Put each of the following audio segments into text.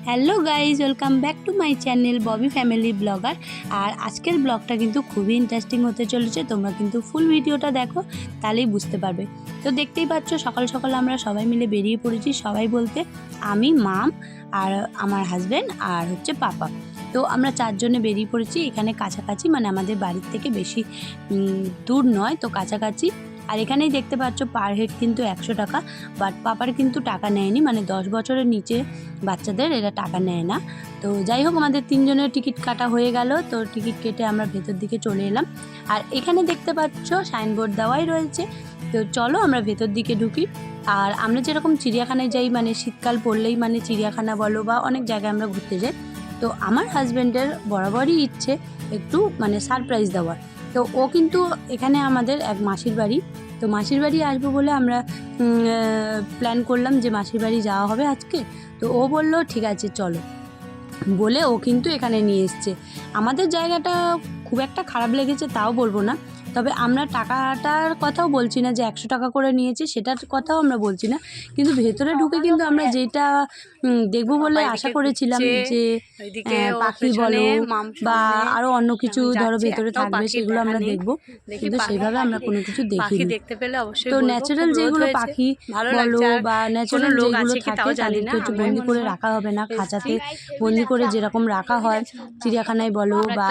Hello guys, welcome back to my channel Bobby family vlogger. আর আজকের ব্লগটা কিন্তু খুবই ইন্টারেস্টিং হতে চলেছে। তোমরা কিন্তু ফুল ভিডিওটা দেখো, তাহলেই বুঝতে পারবে। তো দেখতেই পাচ্ছ, সকাল সকাল আমরা সবাই মিলে বেরিয়ে পড়েছি। সবাই বলতে আমি, মাম আর আমার হাজব্যান্ড আর হচ্ছে পাপা। তো আমরা চারজনে বেরিয়ে পড়েছি। এখানে কাছাকাছি, মানে আমাদের বাড়ির থেকে বেশি দূর নয়, তো কাছাকাছি। আর এখানেই দেখতে পাচ্ছ পার হেড কিন্তু 100 টাকা, বাট পাপার কিন্তু টাকা নেয়নি, মানে 10 বছরের নিচে বাচ্চাদের এরা টাকা নেয় না। তো যাই হোক, আমাদের 3 জনের টিকিট কাটা হয়ে গেল। তো টিকিট কেটে আমরা ভেতর দিকে চলে এলাম। আর এখানে দেখতে পাচ্ছ সাইনবোর্ড দেওয়াই রয়েছে। তো চলো আমরা ভেতর দিকে ঢুকি। আর আমরা যেরকম চিড়িয়াখানায় যাই, মানে শীতকাল পড়লেই মানে চিড়িয়াখানা বলো বা অনেক জায়গায় আমরা ঘুরতে যাই, তো আমার হাজব্যান্ডের বরাবরই ইচ্ছে একটু মানে সারপ্রাইজ দেওয়ার। তো ও কিন্তু এখানে আমাদের এক মাসির বাড়ি, তো মাসির বাড়ি আসবো বলে আমরা প্ল্যান করলাম যে মাসির বাড়ি যাওয়া হবে আজকে। তো ও বলল ঠিক আছে চলো, বলে ও কিন্তু এখানে নিয়ে এসছে। আমাদের জায়গাটা খুব একটা খারাপ লেগেছে তাও বলবো না, তবে আমরা টাকাটার কথাও বলছি না যে 100 টাকা করে নিয়েছে, সেটার কথাও আমরা বলছি না। কিন্তু ভেতরে ঢুকে কিন্তু আমরা যেটা দেখবো বলে আশা করেছিলাম যে পাখি বলো বা আরও অন্য কিছু ধরো ভেতরে থাকবে, সেগুলো আমরা দেখবো, কিন্তু সেইভাবে আমরা কোনো কিছু দেখিনি। তো ন্যাচারাল যেগুলো পাখি বলো বা ন্যাচারাল যেগুলো থাকে তাদেরকে একটু বন্দি করে রাখা হবে না, খাঁচাতে বন্দি করে যেরকম রাখা হয় চিড়িয়াখানায় বলো বা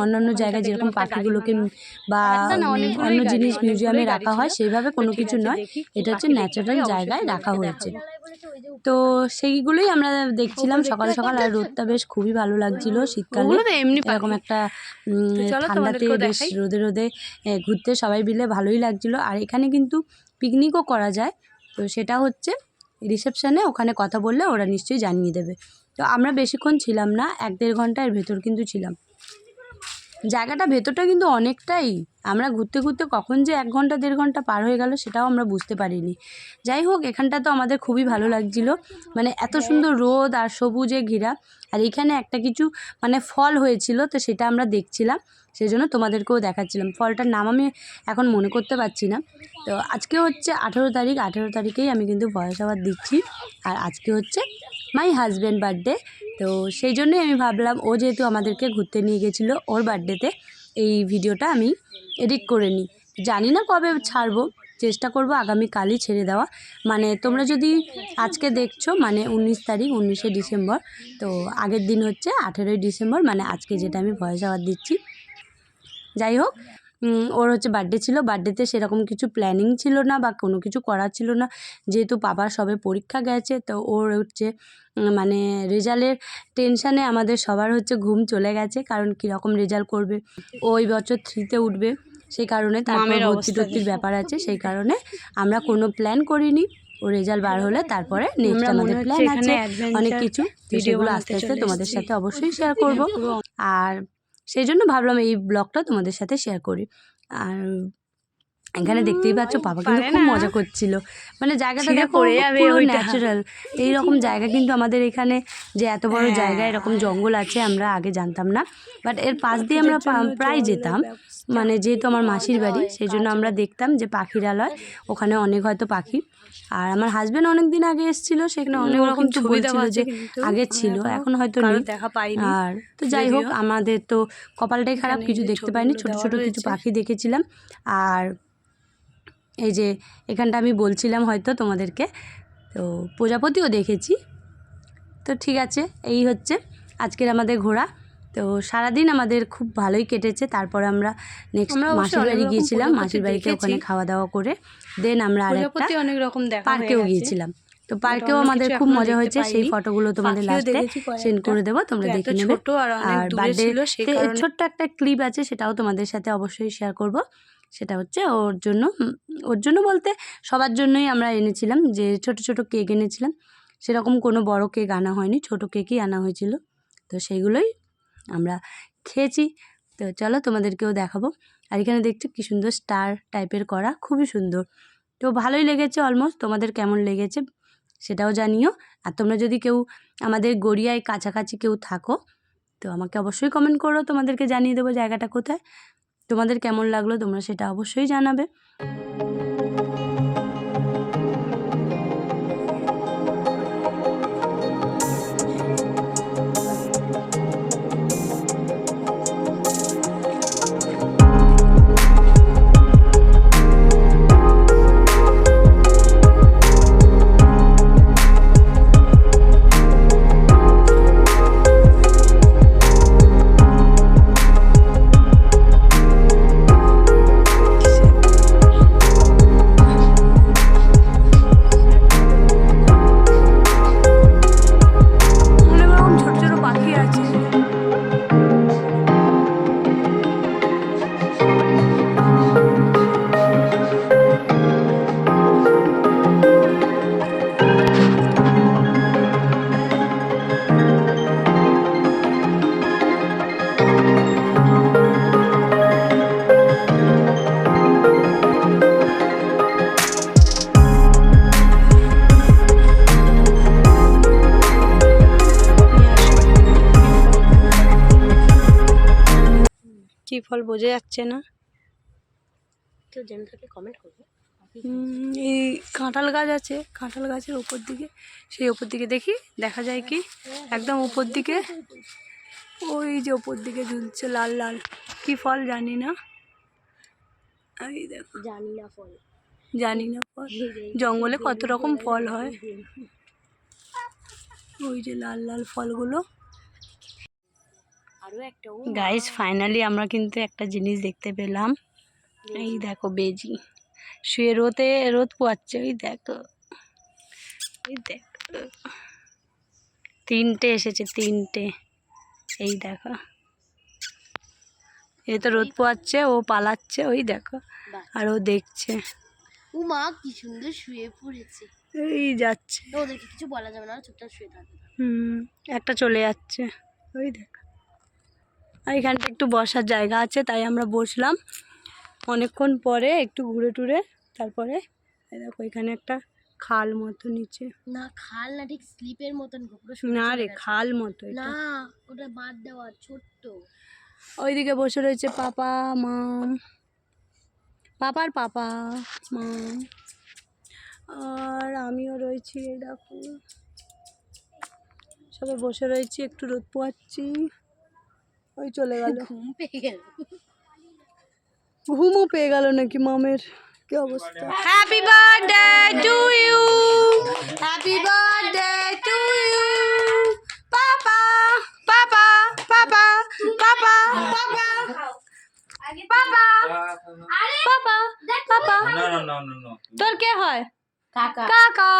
অন্যান্য জায়গায় যেরকম পাখিগুলোকে বা অন্য জিনিস মিউজিয়ামে রাখা হয়, সেইভাবে কোনো কিছু নয়। এটা হচ্ছে ন্যাচারাল জায়গায় রাখা হয়েছে। তো সেইগুলোই আমরা দেখছিলাম সকাল সকাল। আর রোদটা বেশ খুবই ভালো লাগছিল শীতকালে, এরকম একটা ঠান্ডাতে বেশ রোদে রোদে ঘুরতে সবাই মিলে ভালোই লাগছিল। আর এখানে কিন্তু পিকনিকও করা যায়, তো সেটা হচ্ছে রিসেপশানে, ওখানে কথা বললে ওরা নিশ্চয়ই জানিয়ে দেবে। তো আমরা বেশিক্ষণ ছিলাম না, 1-1.5 ঘন্টার ভেতর কিন্তু ছিলাম। জায়গাটা ভেতরটা কিন্তু অনেকটাই, আমরা ঘুরতে ঘুরতে কখন যে 1 ঘন্টা 1.5 ঘন্টা পার হয়ে গেল সেটাও আমরা বুঝতে পারিনি। যাই হোক, এখানটা তো আমাদের খুবই ভালো লাগছিল, মানে এত সুন্দর রোদ আর সবুজে ঘেরা। আর এখানে একটা কিছু মানে ফল হয়েছিল, তো সেটা আমরা দেখছিলাম, সেই জন্য তোমাদেরকেও দেখাচ্ছিলাম। ফলটার নাম আমি এখন মনে করতে পারছি না। তো আজকে হচ্ছে 18 তারিখ, 18 তারিখেই আমি কিন্তু ভয়েস ওভার দিচ্ছি। আর আজকে হচ্ছে মাই হাজব্যান্ড বার্থডে। তো সেই জন্যই আমি ভাবলাম, ও যেহেতু আমাদেরকে ঘুরতে নিয়ে গেছিলো ওর বার্থডেতে, এই ভিডিওটা আমি এডিট করে নিই। জানি না কবে ছাড়বো, চেষ্টা করব আগামীকালই ছেড়ে দেওয়া। মানে তোমরা যদি আজকে দেখছো, মানে 19 তারিখ, 19শে ডিসেম্বর, তো আগের দিন হচ্ছে 18ই ডিসেম্বর, মানে আজকে যেটা আমি ভয়েস ওভার দিচ্ছি। যাই হোক, ওর হচ্ছে বার্থডে ছিল। বার্থডেতে সেরকম কিছু প্ল্যানিং ছিল না বা কোনো কিছু করার ছিল না, যেহেতু বাবার সবে পরীক্ষা গেছে। তো ওর হচ্ছে মানে রেজাল্টের টেনশানে আমাদের সবার হচ্ছে ঘুম চলে গেছে, কারণ কীরকম রেজাল্ট করবে। ওই বছর 3তে উঠবে, সেই কারণে তারপর ভর্তি টর্তির ব্যাপার আছে, সেই কারণে আমরা কোনো প্ল্যান করিনি। ও রেজাল্ট বার হলে তারপরে নেক্সট আমাদের প্ল্যান আছে অনেক কিছু, সেগুলো আস্তে আস্তে তোমাদের সাথে অবশ্যই শেয়ার করব। আর সেই জন্য ভাবলাম এই ব্লগটা তোমাদের সাথে শেয়ার করি। আর এখানে দেখতেই পাচ্ছ পাপা কিন্তু খুব মজা করছিল, মানে জায়গাটা দেখো পুরো ন্যাচারাল। এইরকম জায়গা কিন্তু আমাদের এখানে যে এত বড় জায়গা এরকম জঙ্গল আছে আমরা আগে জানতাম না, বাট এর পাশ দিয়ে আমরা প্রায় যেতাম, মানে যেহেতু আমার মাসির বাড়ি সেই জন্য আমরা দেখতাম যে পাখিরালয়, ওখানে অনেক হয়তো পাখি। আর আমার হাজব্যান্ড অনেক দিন আগে এসেছিলো, সেখানে অনেক রকম বলছিল যে আগে ছিল, এখন হয়তো নেই। আর তো যাই হোক, আমাদের তো কপালটাই খারাপ, কিছু দেখতে পাইনি, ছোট ছোট কিছু পাখি দেখেছিলাম। আর এই যে এখানটা আমি বলছিলাম হয়তো তোমাদেরকে, তো প্রজাপতিও দেখেছি। তো ঠিক আছে, এই হচ্ছে আজকের আমাদের ঘোরা। তো সারাদিন আমাদের খুব ভালোই কেটেছে। তারপরে আমরা নেক্সট মাসির বাড়ি গিয়েছিলাম, মাসির বাড়িতে ওখানে খাওয়া দাওয়া করে দেন আমরা আরেকটা পার্কেও গিয়েছিলাম। তো পার্কেও আমাদের খুব মজা হয়েছে, সেই ফটোগুলো তোমাদের লাস্টে সেন্ড করে দেবো, তোমরা দেখে নেবে। আর বার্থডে ছোট্ট একটা ক্লিপ আছে, সেটাও তোমাদের সাথে অবশ্যই শেয়ার করব। সেটা হচ্ছে ওর জন্য বলতে সবার জন্যই আমরা এনেছিলাম, যে ছোট ছোট কেক এনেছিলাম, সেরকম কোনো বড় কেক আনা হয়নি, ছোট কেকই আনা হয়েছিল। তো সেইগুলোই আমরা খেয়েছি। তো চলো তোমাদেরকেও দেখাবো। আর এখানে দেখছো কী সুন্দর স্টার টাইপের করা, খুবই সুন্দর। তো ভালোই লেগেছে, অলমোস্ট। তোমাদের কেমন লেগেছে সেটাও জানিও। আর তোমরা যদি কেউ আমাদের গড়িয়ায় কাছাকাছি কেউ থাকো, তো আমাকে অবশ্যই কমেন্ট করো, তোমাদেরকে জানিয়ে দেবো জায়গাটা কোথায়। তোমাদের কেমন লাগলো তোমরা সেটা অবশ্যই জানাবে। কি ফল বোঝা যাচ্ছে না। কেউ জেনে থাকলে কমেন্ট করবে। এই কাঁঠাল গাছ আছে, কাঁঠাল গাছের উপর দিকে, সেই উপর দিকে দেখি দেখা যায় কি, একদম উপর দিকে ওই যে উপর দিকে ঝুলছে লাল লাল কি ফল জানি না। এই দেখো, জানি না ফল, জানি না ফল, জঙ্গলে কত রকম ফল হয়। ওই যে লাল লাল ফলগুলো। আরো একটা গাইস ফাইনালি আমরা কিন্তু একটা জিনিস দেখতে পেলাম। এই দেখো বেজি শুয়ে রোদ পোয়াচ্ছে। ওই দেখো, এই দেখো, তিনটে এসেছে, তিনটে। এই দেখো, এ তো রোদ পোয়াচ্ছে, ও পালাচ্ছে। ওই দেখো, আর ও দেখছে। ও মা কি সুন্দর শুয়ে পড়েছে। এই যাচ্ছে, ওদেরকে কিছু বলা যাবে না, চুপচাপ শুয়ে থাকবে। একটা চলে যাচ্ছে। ওই দেখো, আর এখানটা একটু বসার জায়গা আছে, তাই আমরা বসলাম। অনেকক্ষণ পরে একটু ঘুরে টুরে তারপরে দেখো এখানে একটা খাল মতো নিচে। না খাল না, ঠিক স্লিপের মতন। না রে, খাল মতো। না ওটা বাদ দেওয়া, ছোট্ট। ওইদিকে বসে রয়েছে পাপা মাম, পাপার পাপা মাম, আর আমিও রয়েছি। এই দেখো সবাই বসে রয়েছি, একটু রোদ পোয়াচ্ছি। ওই চলে গেল, ঘুম পেয়ে গেল। ঘুমও পেয়ে গেল নাকি মামের? কি অবস্থা। Happy birthday to you, happy birthday to you papa, papa papa papa papa papa papa papa. তোর কে হয়? কাকা। কাকা।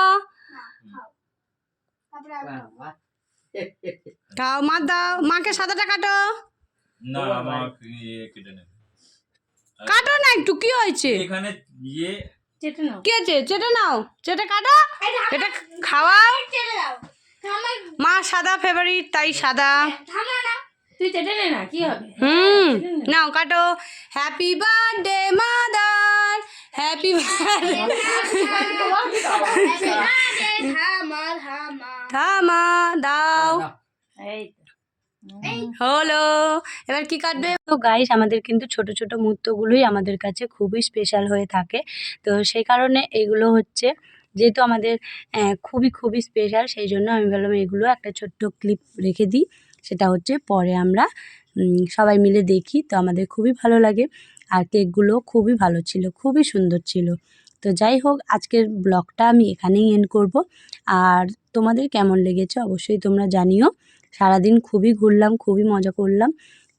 খাও, মা দাও, মাকে সাদাটা কাটো। না আমাকে কেটে নেবে। কাটো না একটু, কি হয়েছে? এখানে ইয়ে চেটে নাও। কি আছে? চেটে নাও, চেটে কাটো, এটা খাওয়াও। মা সাদা ফেভারিট, তাই সাদা। তুই চেটে নে না, কি হবে? নাও কাটো। Happy birthday mother, happy birthday. থামা দাও। হলো, এবার কি কাটবে? তো গাইস আমাদের কিন্তু ছোট ছোট মুহূর্তগুলোই আমাদের কাছে খুবই স্পেশাল হয়ে থাকে। তো সেই কারণে এগুলো হচ্ছে, যেহেতু আমাদের খুবই খুবই স্পেশাল, সেই জন্য আমি ভাবলাম এগুলো একটা ছোট্ট ক্লিপ রেখে দিই। সেটা হচ্ছে পরে আমরা সবাই মিলে দেখি, তো আমাদের খুবই ভালো লাগে। আর কেকগুলো খুবই ভালো ছিল, খুবই সুন্দর ছিল। তো যাই হোক, আজকের ব্লগটা আমি এখানেই এন্ড করব। আর তোমাদের কেমন লেগেছে অবশ্যই তোমরা জানিও। সারাদিন খুবই ঘুরলাম, খুবই মজা করলাম।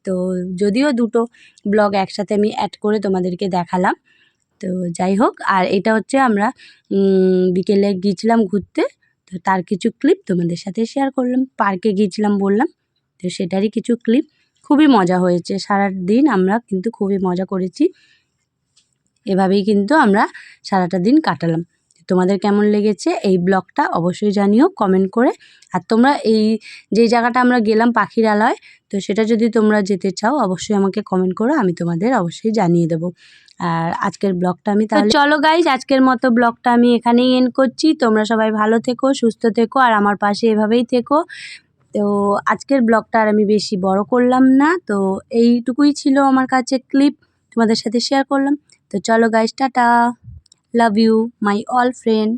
তো যদিও দুটো ব্লগ একসাথে আমি অ্যাড করে তোমাদেরকে দেখালাম। তো যাই হোক, আর এটা হচ্ছে আমরা বিকেলে গিয়েছিলাম ঘুরতে, তো তার কিছু ক্লিপ তোমাদের সাথে শেয়ার করলাম। পার্কে গিয়েছিলাম বললাম, তো সেটারই কিছু ক্লিপ। খুবই মজা হয়েছে, সারাদিন আমরা কিন্তু খুবই মজা করেছি। এভাবেই কিন্তু আমরা সারাটা দিন কাটালাম। তোমাদের কেমন লেগেছে এই ব্লগটা অবশ্যই জানিও কমেন্ট করে। আর তোমরা এই যেই জায়গাটা আমরা গেলাম পাখিরালয়, তো সেটা যদি তোমরা যেতে চাও অবশ্যই আমাকে কমেন্ট করো, আমি তোমাদের অবশ্যই জানিয়ে দেবো। আর আজকের ব্লগটা আমি তাহলে চলো গাইজ, আজকের মতো ব্লগটা আমি এখানেই এন্ড করছি। তোমরা সবাই ভালো থেকো, সুস্থ থেকো, আর আমার পাশে এভাবেই থেকো। তো আজকের ব্লগটা আর আমি বেশি বড় করলাম না, তো এইটুকুই ছিল আমার কাছে ক্লিপ, তোমাদের সাথে শেয়ার করলাম। তো চলো গাইজ, টাটা, love you my all friend.